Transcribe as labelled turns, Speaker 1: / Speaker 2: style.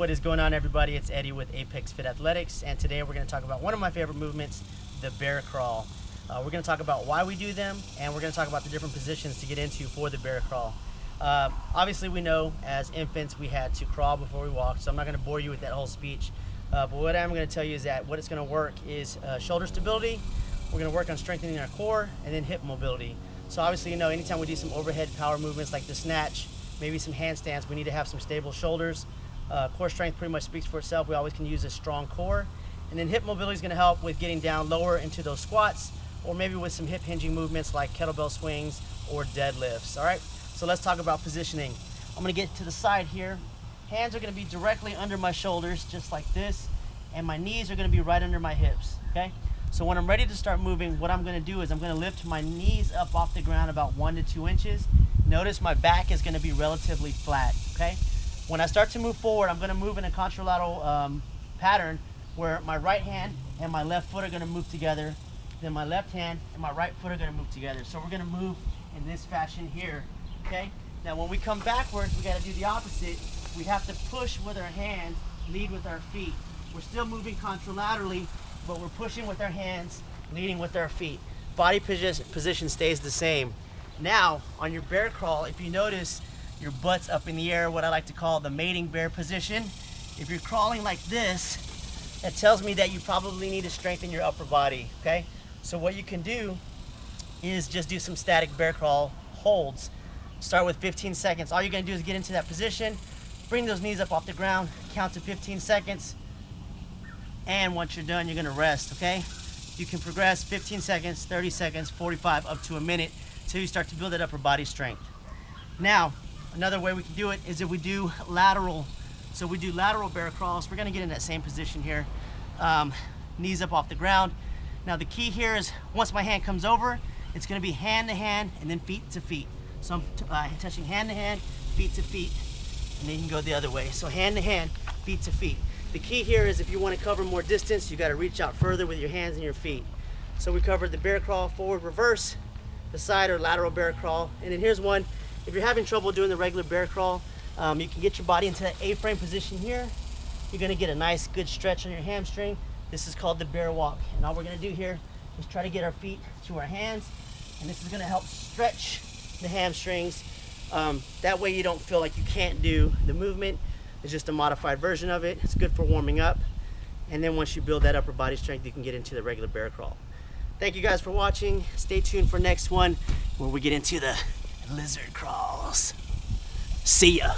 Speaker 1: What is going on, everybody? It's Eddie with Apex Fit Athletics, and today we're going to talk about one of my favorite movements, the bear crawl. We're going to talk about why we do them, and we're going to talk about the different positions to get into for the bear crawl. Obviously, we know as infants we had to crawl before we walked, so I'm not going to bore you with that whole speech. But what I'm going to tell you is that what it's going to work is shoulder stability. We're going to work on strengthening our core, and then hip mobility. So obviously, you know, anytime we do some overhead power movements like the snatch, maybe some handstands, we need to have some stable shoulders. Core strength pretty much speaks for itself. We always can use a strong core. And then hip mobility is going to help with getting down lower into those squats, or maybe with some hip hinging movements like kettlebell swings or deadlifts. All right, so let's talk about positioning. I'm going to get to the side here. Hands are going to be directly under my shoulders, just like this, and my knees are going to be right under my hips. Okay, so when I'm ready to start moving, what I'm going to do is I'm going to lift my knees up off the ground about 1 to 2 inches. Notice my back is going to be relatively flat. Okay, when I start to move forward, I'm going to move in a contralateral pattern where my right hand and my left foot are going to move together. Then my left hand and my right foot are going to move together. So we're going to move in this fashion here. Okay, now when we come backwards, we got to do the opposite. We have to push with our hands, lead with our feet. We're still moving contralaterally, but we're pushing with our hands, leading with our feet. Body position stays the same. Now, on your bear crawl, if you notice, your butt's up in the air, what I like to call the mating bear position. If you're crawling like this, that tells me that you probably need to strengthen your upper body, okay? So what you can do is just do some static bear crawl holds. Start with 15 seconds. All you're gonna do is get into that position, bring those knees up off the ground, count to 15 seconds, and once you're done, you're gonna rest, okay? You can progress 15 seconds, 30 seconds, 45, up to a minute, until you start to build that upper body strength. Now, another way we can do it is if we do lateral. So we do lateral bear crawls. We're gonna get in that same position here. Knees up off the ground. Now the key here is once my hand comes over, it's gonna be hand to hand and then feet to feet. So I'm touching hand to hand, feet to feet, and then you can go the other way. So hand to hand, feet to feet. The key here is if you wanna cover more distance, you gotta reach out further with your hands and your feet. So we covered the bear crawl, forward, reverse, the side or lateral bear crawl. And then here's one. If you're having trouble doing the regular bear crawl, you can get your body into that A-frame position here. You're gonna get a nice good stretch on your hamstring. This is called the bear walk. And all we're gonna do here is try to get our feet to our hands. And this is gonna help stretch the hamstrings. That way you don't feel like you can't do the movement. It's just a modified version of it. It's good for warming up. And then once you build that upper body strength, you can get into the regular bear crawl. Thank you guys for watching. Stay tuned for next one where we get into the lizard crawls. See ya.